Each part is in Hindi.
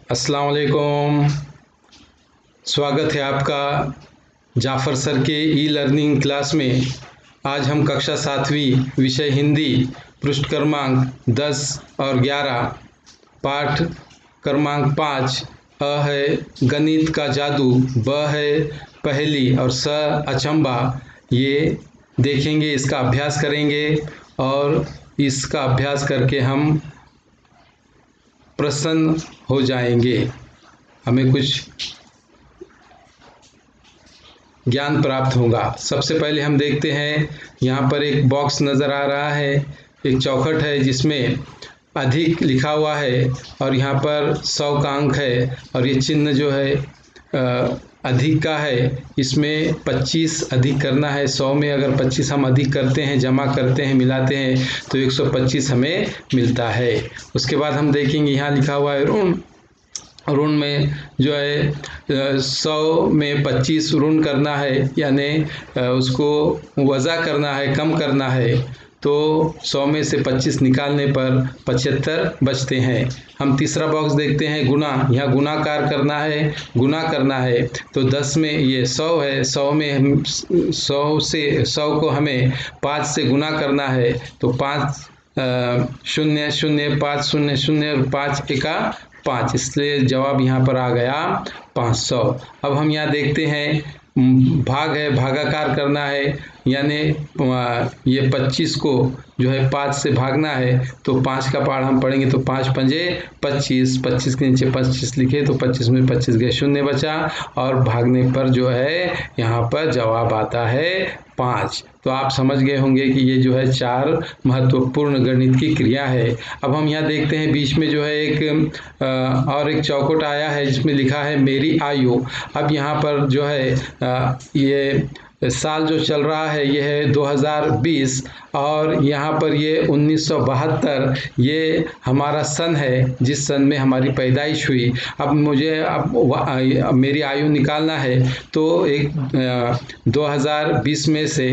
अस्सलाम वालेकुम। स्वागत है आपका जाफ़र सर के ई लर्निंग क्लास में। आज हम कक्षा 7वीं विषय हिंदी पृष्ठ क्रमांक 10 और 11 पाठ क्रमांक 5 अ है गणित का जादू, ब है पहेली और स अचंबा, ये देखेंगे, इसका अभ्यास करेंगे और इसका अभ्यास करके हम प्रसन्न हो जाएंगे, हमें कुछ ज्ञान प्राप्त होगा। सबसे पहले हम देखते हैं, यहाँ पर एक बॉक्स नज़र आ रहा है, एक चौखट है जिसमें अधिक लिखा हुआ है और यहाँ पर 100 का अंक है और ये चिन्ह जो है अधिक का है। इसमें 25 अधिक करना है। 100 में अगर 25 हम अधिक करते हैं, जमा करते हैं, मिलाते हैं तो 125 हमें मिलता है। उसके बाद हम देखेंगे, यहाँ लिखा हुआ है ऋण। ऋण में जो है 100 में 25 ऋण करना है, यानी उसको वज़ा करना है, कम करना है, तो 100 में से 25 निकालने पर 75 बचते हैं। हम तीसरा बॉक्स देखते हैं, गुना। यहाँ गुणाकार करना है, गुना करना है, तो 10 में ये 100 है, 100 में हम 100 को हमें 5 से गुना करना है, तो 5 0 0 5 0 0 और 5 एका 5, इसलिए जवाब यहाँ पर आ गया 500। अब हम यहाँ देखते हैं भाग है, भागाकार करना है, यानी ये 25 को जो है 5 से भागना है, तो 5 का पाठ हम पढ़ेंगे तो 5 पंजे 25, 25 के नीचे 25 लिखे तो 25 में 25 गए, 0 बचा और भागने पर जो है यहाँ पर जवाब आता है 5। तो आप समझ गए होंगे कि ये जो है 4 महत्वपूर्ण गणित की क्रिया है। अब हम यहाँ देखते हैं बीच में जो है एक चौखट आया है जिसमें लिखा है मेरी आयु। अब यहाँ पर जो है ये साल जो चल रहा है ये है 2020 और यहाँ पर ये 1972, ये हमारा सन है जिस सन में हमारी पैदाइश हुई। अब मुझे मेरी आयु निकालना है, तो 2020 में से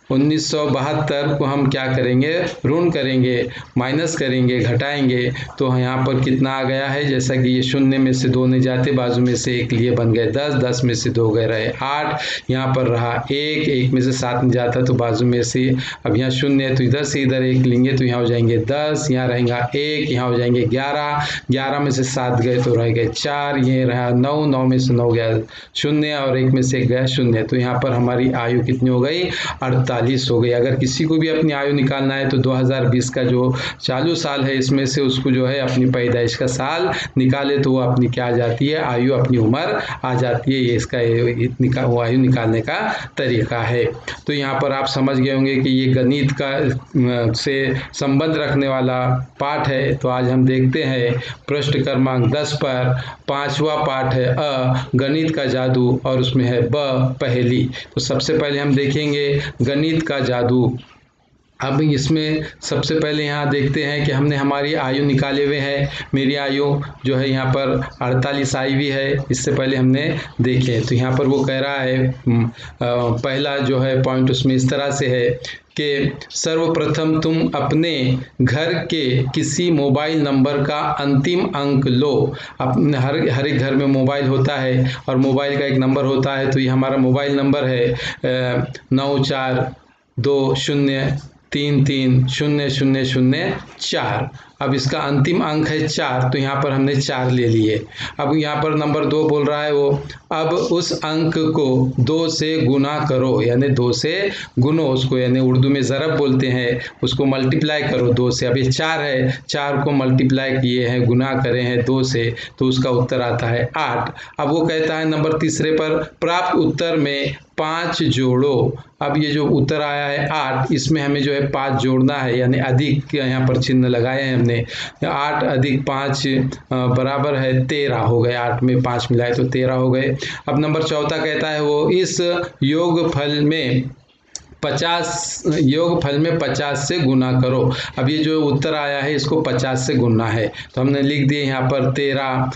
1972 को हम क्या करेंगे, ऋण करेंगे, माइनस करेंगे, घटाएंगे, तो यहाँ पर कितना आ गया है, जैसा कि ये 0 में से 2 नहीं जाते, बाजू में से 1 लिए बन गए 10, 10 में से 2 गए रहे 8, यहाँ पर रहा 1, 1 में से 7 नहीं जाता तो बाजू में से, अब यहाँ 0 है तो इधर से इधर 1 लेंगे तो यहाँ हो जाएंगे 10, यहाँ रहेगा 1, यहाँ हो जाएंगे 11, 11 में से 7 गए तो रह गए 4, ये रहा 9, 9 में से 9 गया 0 और 1 में से 1 गया 0, तो यहाँ पर हमारी आयु कितनी हो गई, 48 हो गई। अगर किसी को भी अपनी आयु निकालना है तो 2020 का जो चालू साल है इसमें से उसको जो है अपनी पैदाइश का साल निकाले तो वो अपनी क्या आ जाती है, आयु, अपनी उम्र आ जाती है। ये इसका आयु निकालने का तरीका है। तो यहाँ पर आप समझ गए होंगे कि ये गणित का से संबंध रखने वाला पाठ है। तो आज हम देखते हैं पृष्ठ क्रमांक 10 पर 5वां पाठ है अ गणित का जादू और उसमें है ब पहेली। तो सबसे पहले हम देखेंगे गणित का जादू। अब इसमें सबसे पहले यहाँ देखते हैं कि हमने हमारी आयु निकाले हुए हैं। मेरी आयु जो है यहाँ पर 48 आई हुई है, इससे पहले हमने देखे। तो यहाँ पर वो कह रहा है पहला जो है पॉइंट उसमें इस तरह से है कि सर्वप्रथम तुम अपने घर के किसी मोबाइल नंबर का अंतिम अंक लो। अपने हर एक घर में मोबाइल होता है और मोबाइल का एक नंबर होता है, तो ये हमारा मोबाइल नंबर है 9420330004। अब इसका अंतिम अंक है 4, तो यहाँ पर हमने 4 ले लिए। अब यहाँ पर नंबर 2 बोल रहा है वो, अब उस अंक को 2 से गुना करो, यानी 2 से गुनो उसको, यानी उर्दू में ज़रब बोलते हैं, उसको मल्टीप्लाई करो 2 से। अब ये 4 है, 4 को मल्टीप्लाई किए हैं, गुना करे हैं 2 से, तो उसका उत्तर आता है 8। अब वो कहता है नंबर तीसरे पर प्राप्त उत्तर में 5 जोड़ो। अब ये जो उत्तर आया है 8, इसमें हमें जो है 5 जोड़ना है, यानी अधिक यहाँ पर चिन्ह लगाए हैं हमने। 8 अधिक 5 बराबर है 13 हो गए, 8 में 5 मिलाए तो 13 हो गए। अब नंबर चौथा कहता है वो इस योगफल में 50 से गुना करो। अब ये जो उत्तर आया है इसको 50 से गुना है, तो हमने लिख दिए यहाँ पर 13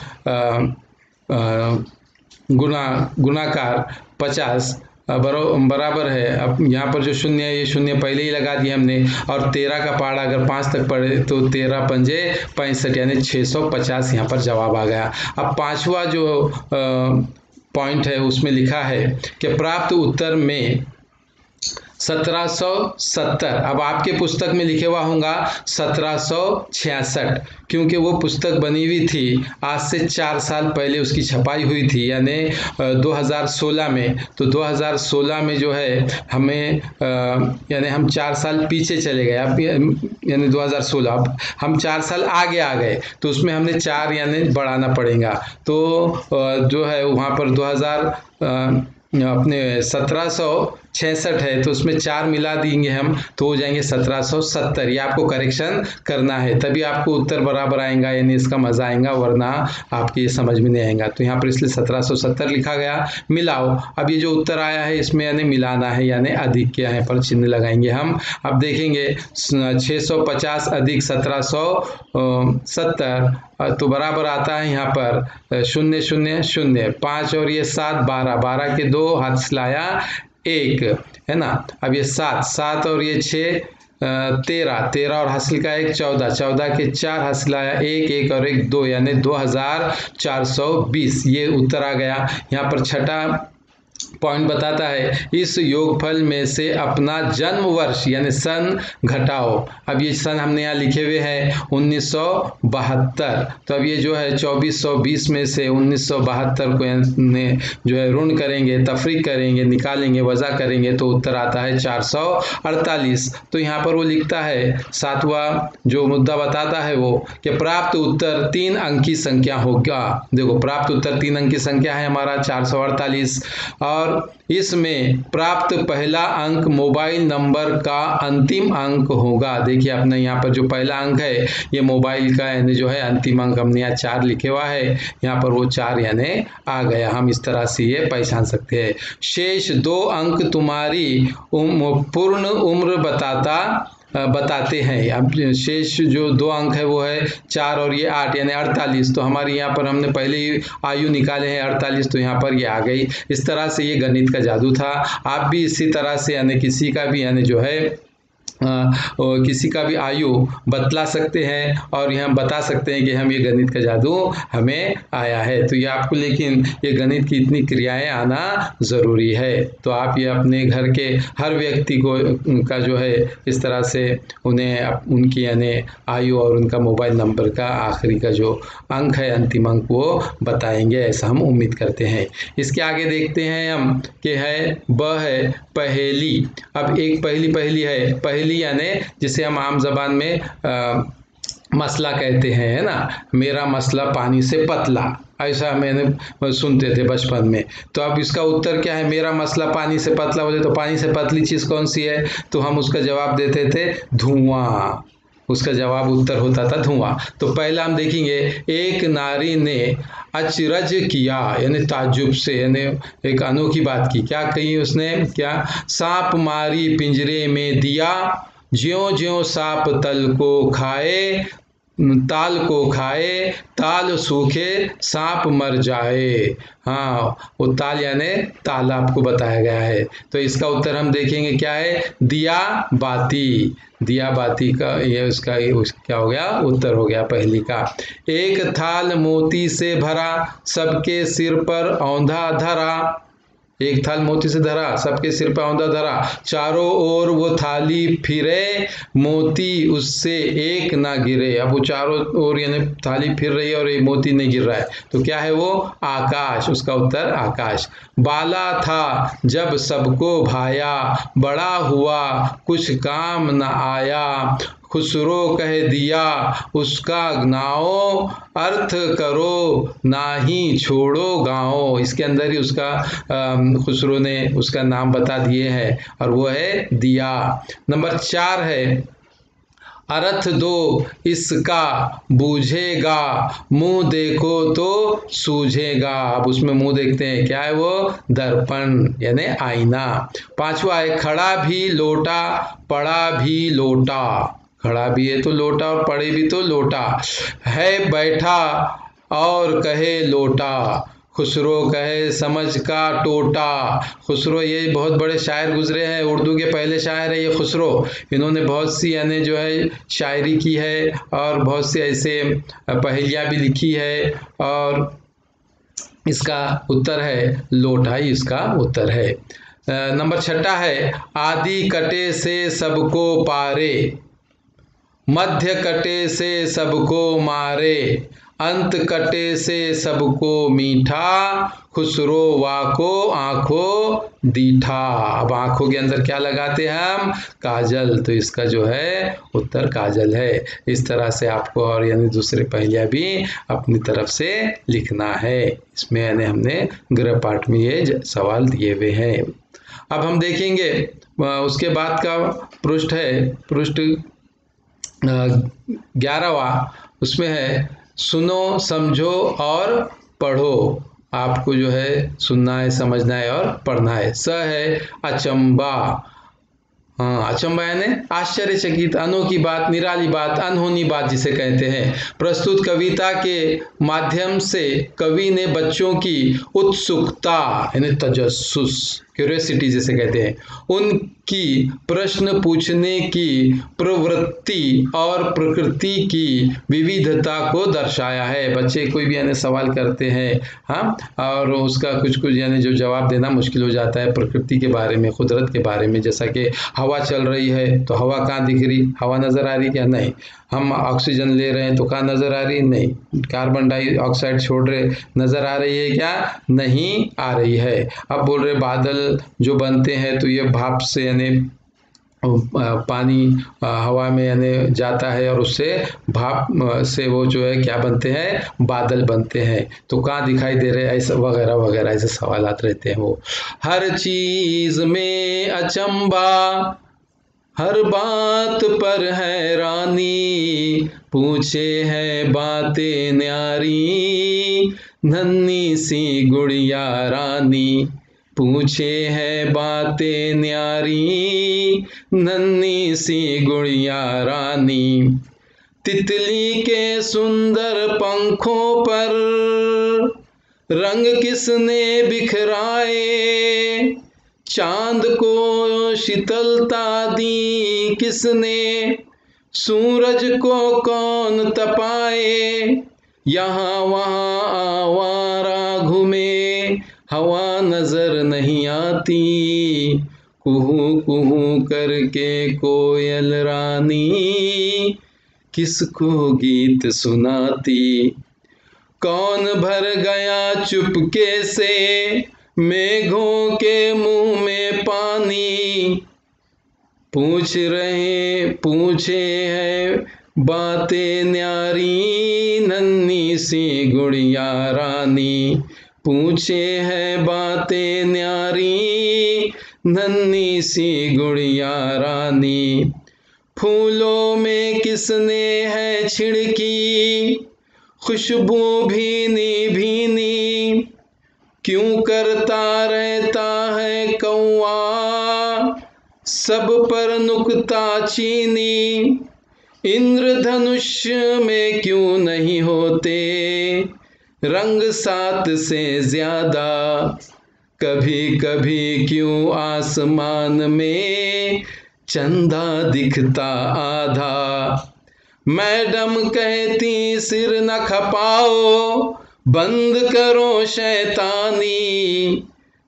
गुणाकार 50 बराबर है। अब यहाँ पर जो शून्य है ये शून्य पहले ही लगा दिया हमने, और 13 का पहाड़ा अगर 5 तक पढ़े तो 13 पंजे 65 यानी 650 यहाँ पर जवाब आ गया। अब पांचवा जो पॉइंट है उसमें लिखा है कि प्राप्त उत्तर में 1770, अब आपके पुस्तक में लिखे हुआ होगा 1766, क्योंकि वो पुस्तक बनी हुई थी आज से 4 साल पहले उसकी छपाई हुई थी, यानी 2016 में। तो 2016 में जो है हमें यानी हम 4 साल पीछे चले गए, अब यानी 2016, अब हम 4 साल आगे आ गए, तो उसमें हमने 4 यानी बढ़ाना पड़ेगा। तो जो है वहाँ पर 1766 है, तो उसमें 4 मिला देंगे हम, तो हो जाएंगे 1770। ये आपको करेक्शन करना है, तभी आपको उत्तर बराबर आएगा, यानी इसका मजा आएगा, वरना आपके ये समझ में नहीं आएगा। तो यहाँ पर इसलिए 1770 लिखा गया। मिलाओ, अब ये जो उत्तर आया है इसमें यानी मिलाना है, यानी अधिक के यहाँ पर चिन्ह लगाएंगे हम। अब देखेंगे 650 अधिक 1770 तो बराबर आता है यहाँ पर 0 0 0 5 और ये 7 12, 12 के 2 हाथ सिलाया 1 है ना। अब ये 7 7 और ये 6 13 13 और हासिल का 1 14, 14 के 4 हासिल आया 1 1 और 1 2, यानी 2420 ये उत्तर आ गया। यहाँ पर छठा पॉइंट बताता है इस योगफल में से अपना जन्म वर्ष यानी सन घटाओ। अब ये सन हमने यहाँ लिखे हुए हैं 1972, तो अब ये जो है 2420 में से 1972 को जो है ऋण करेंगे, तफरीक करेंगे, निकालेंगे, वज़ा करेंगे, तो उत्तर आता है 448। तो यहाँ पर वो लिखता है 7वां जो मुद्दा बताता है वो कि प्राप्त उत्तर 3 अंक की संख्या होगा। देखो प्राप्त उत्तर 3 अंक की संख्या है हमारा 448, और इसमें प्राप्त पहला अंक मोबाइल नंबर का अंतिम अंक होगा। देखिए अपने यहाँ पर जो पहला अंक है ये मोबाइल का यानी जो है अंतिम अंक हमने यहाँ 4 लिखे हुआ है, यहाँ पर वो 4 यानी आ गया। हम इस तरह से ये पहचान सकते हैं। शेष 2 अंक तुम्हारी पूर्ण उम्र बताते हैं। अब शेष जो 2 अंक है वो है 4 और ये 8 यानी 48, तो हमारे यहाँ पर हमने पहले ही आयु निकाले हैं 48, तो यहाँ पर ये आ गई। इस तरह से ये गणित का जादू था। आप भी इसी तरह से यानी किसी का भी यानी जो है किसी का भी आयु बतला सकते हैं और यहाँ बता सकते हैं कि हम ये गणित का जादू हमें आया है। तो ये आपको लेकिन ये गणित की इतनी क्रियाएं आना ज़रूरी है। तो आप ये अपने घर के हर व्यक्ति को का जो है इस तरह से उन्हें उनकी यानी आयु और उनका मोबाइल नंबर का आखिरी का जो अंक है अंतिम अंक वो बताएंगे, ऐसा हम उम्मीद करते हैं। इसके आगे देखते हैं हम कि है ब है पहेली। अब एक पहेली है, पहेली यानी जिसे हम आम जबान में मसला कहते हैं, है ना। मेरा मसला पानी से पतला, ऐसा मैंने सुनते थे बचपन में। तो अब इसका उत्तर क्या है, मेरा मसला पानी से पतला बोले तो पानी से पतली चीज़ कौन सी है, तो हम उसका जवाब देते थे धुआं। उसका जवाब उत्तर होता था धुआं। तो पहला हम देखेंगे एक नारी ने अचरज किया यानी ताज्जुब से, यानी एक अनोखी बात की। क्या कही उसने, क्या सांप मारी पिंजरे में दिया, ज्यों ज्यों सांप ताल को खाए ताल सूखे सांप मर जाए। हाँ, वो ताल यानी ताल आपको बताया गया है। तो इसका उत्तर हम देखेंगे क्या है, दिया बाती। दिया बाती का ये उसका क्या हो गया, उत्तर हो गया पहली का। एक थाल मोती से भरा सबके सिर पर औंधा धरा, एक थाल मोती से धरा सबके सिर पर औंधा धरा, चारों ओर वो थाली फिरे मोती उससे एक ना गिरे। अब वो चारों ओर यानी थाली फिर रही है और ये मोती नहीं गिर रहा है, तो क्या है वो, आकाश। उसका उत्तर आकाश। बाला था जब सबको भाया, बड़ा हुआ कुछ काम न आया, खुसरो कह दिया उसका नाओ, अर्थ करो नाही छोड़ो गाओ। इसके अंदर ही उसका खुसरो ने उसका नाम बता दिए है और वो है दिया। नंबर 4 है अर्थ दो इसका बूझेगा, मुंह देखो तो सूझेगा। अब उसमें मुंह देखते हैं, क्या है वो, दर्पण यानी आईना। 5वां है खड़ा भी लोटा पड़ा भी लोटा, खड़ा भी है तो लोटा और पड़े भी तो लोटा, है बैठा और कहे लोटा, खुसरो कहे समझ का टोटा। खुसरो ये बहुत बड़े शायर गुजरे हैं, उर्दू के पहले शायर है ये खुसरो। इन्होंने बहुत सी यानी जो है शायरी की है और बहुत से ऐसे पहेलियाँ भी लिखी है, और इसका उत्तर है लोटा ही इसका उत्तर है। नंबर 6 है आदि कटे से सबको पारे, मध्य कटे से सबको मारे, अंत कटे से सबको मीठा, खुसरो वाको आंखों दीठा। अब आंखों के अंदर क्या लगाते हैं हम? काजल। तो इसका जो है उत्तर काजल है। इस तरह से आपको और यानी दूसरे पहेलियाँ भी अपनी तरफ से लिखना है। इसमें यानी हमने गृह पाठ में ये सवाल दिए हुए हैं। अब हम देखेंगे उसके बाद का पृष्ठ है, पृष्ठ 11वां, उसमें है सुनो समझो और पढ़ो। आपको जो है सुनना है, समझना है और पढ़ना है। स है अचंबा। हाँ, अचंबा यानी आश्चर्यचकित, अनोखी बात, निराली बात, अनहोनी बात जिसे कहते हैं। प्रस्तुत कविता के माध्यम से कवि ने बच्चों की उत्सुकता यानी तजस्सुस, क्यूरियोसिटी जिसे कहते हैं, उनकी प्रश्न पूछने की प्रवृत्ति और प्रकृति की विविधता को दर्शाया है। बच्चे कोई भी यानी सवाल करते हैं, हाँ, और उसका कुछ यानी जो जवाब देना मुश्किल हो जाता है प्रकृति के बारे में, कुदरत के बारे में। जैसा कि हवा चल रही है तो हवा कहाँ दिख रही? हवा नज़र आ रही क्या? नहीं। हम ऑक्सीजन ले रहे हैं तो कहाँ नज़र आ रही? नहीं। कार्बन डाइऑक्साइड छोड़ रहे, नज़र आ रही है क्या? नहीं आ रही है। अब बोल रहे बादल जो बनते हैं तो ये भाप से यानी पानी हवा में यानी जाता है और उससे भाप से वो जो है क्या बनते हैं? बादल बनते हैं। तो कहाँ दिखाई दे रहे? ऐसा वगैरह वगैरह ऐसे सवालात रहते हैं। वो हर चीज में अचंबा, हर बात पर हैरानी, पूछे हैं बातें न्यारी, नन्ही सी गुड़िया रानी। पूछे हैं बातें न्यारी, नन्ही सी गुड़िया रानी। तितली के सुंदर पंखों पर रंग किसने बिखराए, चांद को शीतलता दी किसने, सूरज को कौन तपाए, यहाँ वहाँ आवारा घूमे, हवा नजर नहीं आती, कुहू कुहू करके कोयल रानी, किसको गीत सुनाती। कौन भर गया चुपके से मेघों के मुंह में पानी, पूछे हैं बातें न्यारी, नन्ही सी गुड़िया रानी। पूछे हैं बातें न्यारी, नन्ही सी गुड़िया रानी। फूलों में किसने है छिड़की, खुशबू भीनी भीनी, क्यों करता रहता है कौआ, सब पर नुक्ता चीनी। इंद्रधनुष में क्यों नहीं होते रंग 7 से ज्यादा, कभी कभी क्यों आसमान में चंदा दिखता आधा। मैडम कहती सिर न खपाओ, बंद करो शैतानी।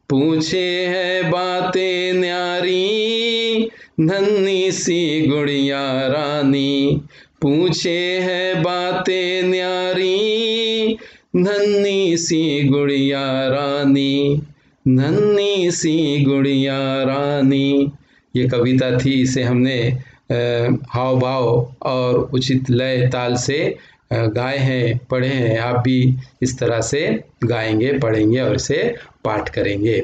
पूछे हैं बातें न्यारी, नन्ही सी गुड़िया रानी। पूछे हैं बातें न्यारी, नन्ही सी गुड़िया रानी, नन्ही सी गुड़िया रानी। ये कविता थी, इसे हमने हाव भाव और उचित लय ताल से गाए हैं, पढ़े हैं। आप भी इस तरह से गाएंगे, पढ़ेंगे और इसे पाठ करेंगे।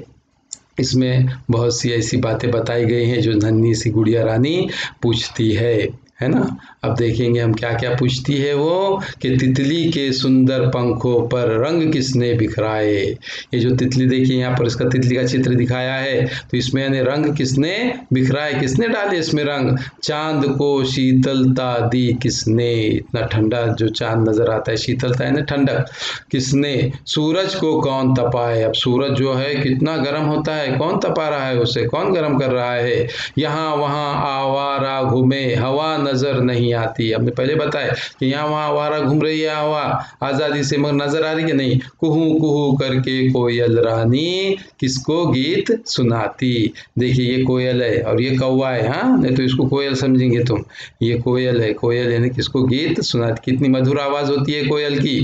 इसमें बहुत सी ऐसी बातें बताई गई हैं जो नन्ही सी गुड़िया रानी पूछती है। है ना। अब देखेंगे हम क्या क्या पूछती है वो, कि तितली के सुंदर पंखों पर रंग किसने बिखराए। ये जो तितली देखिए यहाँ पर, इसका तितली का चित्र दिखाया है, तो इसमें यानी रंग किसने बिखराए, किसने डाले इसमें रंग। चांद को शीतलता दी किसने, इतना ठंडा जो चांद नजर आता है, शीतलता है ना ठंडक, किसने। सूरज को कौन तपाए, अब सूरज जो है कितना गर्म होता है, कौन तपा रहा है उसे, कौन गर्म कर रहा है। यहाँ वहाँ आवारा घूमे हवा नजर नहीं आती, हमने पहले बताया कि यहाँ वहाँ आवारा घूम रही है हवा आजादी से, मगर नजर आ रही है नहीं। कुहू कुहू करके कोयल रानी किसको गीत सुनाती। देखिए ये कोयल है और ये कौवा है, हाँ नहीं तो इसको कोयल समझेंगे तुम, ये कोयल है, कोयल यानी किसको गीत सुनाती, कितनी मधुर आवाज होती है कोयल की।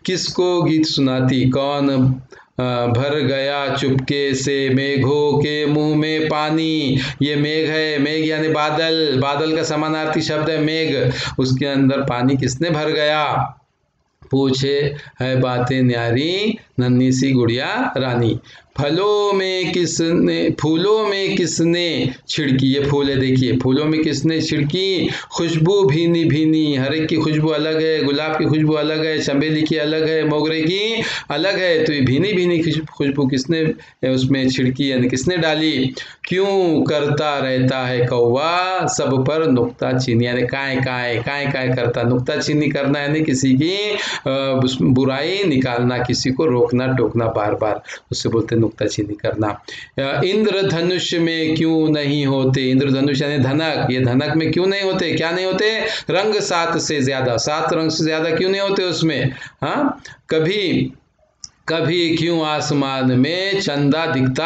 किसको गीत सुनाती, कौन भर गया चुपके से मेघों के मुंह में पानी। ये मेघ है, मेघ यानी बादल, बादल का समानार्थी शब्द है मेघ, उसके अंदर पानी किसने भर गया। पूछे है बातें न्यारी नन्ही सी गुड़िया रानी। फूलों में किसने छिड़की, ये फूल है देखिए, फूलों में किसने छिड़की खुशबू भीनी भीनी। हर एक की खुशबू अलग है, गुलाब की खुशबू अलग है, चमेली की अलग है, मोगरे की अलग है, तो ये भीनी भीनी खुशबू किसने उसमें छिड़की यानी किसने डाली। क्यों करता रहता है कौवा सब पर नुक्ता चीनी, यानी काय काय काय काय करता, नुक्ता चीनी करना यानी किसी की बुराई निकालना, किसी को रोकना टोकना बार बार, उससे बोलते नुक्ताचीनी करना। इंद्रधनुष में क्यों नहीं होते, इंद्रधनुष यानी धनक, ये धनक में क्यों नहीं होते, क्या नहीं होते, रंग 7 से ज्यादा, 7 रंग से ज्यादा क्यों नहीं होते उसमें। हाँ, कभी कभी क्यों आसमान में चंदा दिखता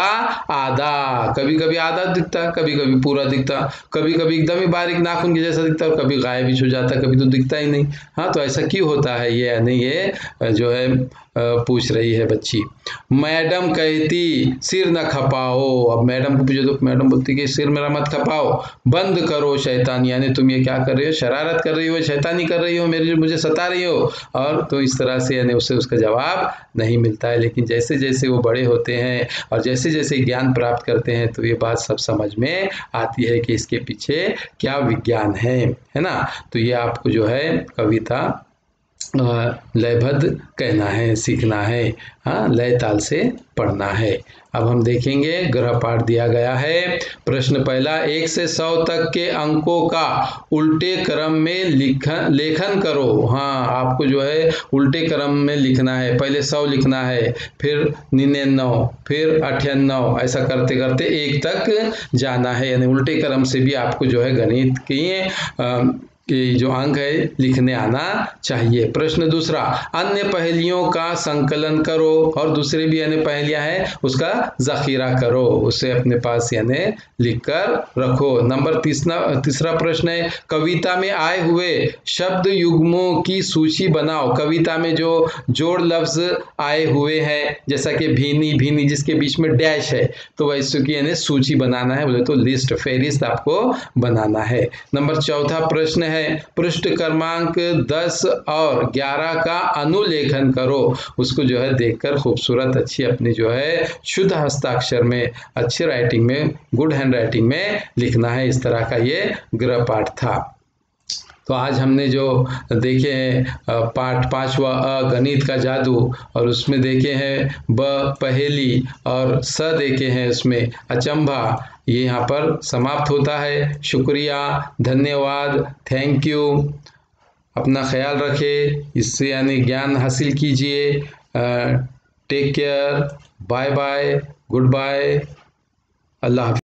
आधा, कभी कभी आधा दिखता, कभी कभी पूरा दिखता, कभी कभी एकदम ही बारीक नाखून के जैसा दिखता और कभी गायब ही हो जाता, कभी तो दिखता ही नहीं। हाँ, तो ऐसा क्यों होता है ये, यानी ये जो है पूछ रही है बच्ची। मैडम कहती सिर न खपाओ, अब मैडम को पूछो तो मैडम बोलती कि सिर मेरा मत खपाओ, बंद करो शैतानी, यानी तुम ये क्या कर रही हो, शरारत कर रही हो, शैतानी कर रही हो, मुझे सता रही हो। और तो इस तरह से यानी उससे उसका जवाब नहीं मिलता है। लेकिन जैसे जैसे वो बड़े होते हैं और जैसे जैसे ज्ञान प्राप्त करते हैं तो ये बात सब समझ में आती है कि इसके पीछे क्या विज्ञान है ना। तो ये आपको जो है कविता लयबद्ध कहना है, सीखना है, हाँ लय ताल से पढ़ना है। अब हम देखेंगे ग्रह पाठ दिया गया है। प्रश्न पहला, 1 से 100 तक के अंकों का उल्टे क्रम में लेखन करो। हाँ, आपको जो है उल्टे क्रम में लिखना है, पहले 100 लिखना है, फिर 99, फिर 98, ऐसा करते करते 1 तक जाना है, यानी उल्टे क्रम से भी आपको जो है गणित की जो अंक है लिखने आना चाहिए। प्रश्न दूसरा, अन्य पहेलियों का संकलन करो और दूसरे भी यानी पहेलियां हैं उसका जखीरा करो, उसे अपने पास यानी लिखकर रखो। नंबर तीसरा प्रश्न है, कविता में आए हुए शब्द युग्मों की सूची बनाओ। कविता में जो जोड़ लफ्ज आए हुए हैं, जैसा कि भीनी भीनी जिसके बीच में डैश है, तो वैसे की यानी सूची बनाना है, बोले तो लिस्ट, फेरिस्त आपको बनाना है। नंबर चौथा प्रश्न है, पृष्ठ क्रमांक 10 और 11 का अनुलेखन करो। उसको जो है देखकर खूबसूरत अच्छी अपनी जो है शुद्ध हस्ताक्षर में, अच्छी राइटिंग में, गुड हैंड राइटिंग में लिखना है। इस तरह का ये गृह पाठ था। तो आज हमने जो देखे हैं पाठ 5वां गणित का जादू, और उसमें देखे हैं ब पहेली और स देखे हैं उसमें अचंभा, ये यहाँ पर समाप्त होता है। शुक्रिया, धन्यवाद, थैंक यू। अपना ख्याल रखें, इससे यानी ज्ञान हासिल कीजिए। Take care, bye bye, good bye, अल्लाह हाफ़िज़।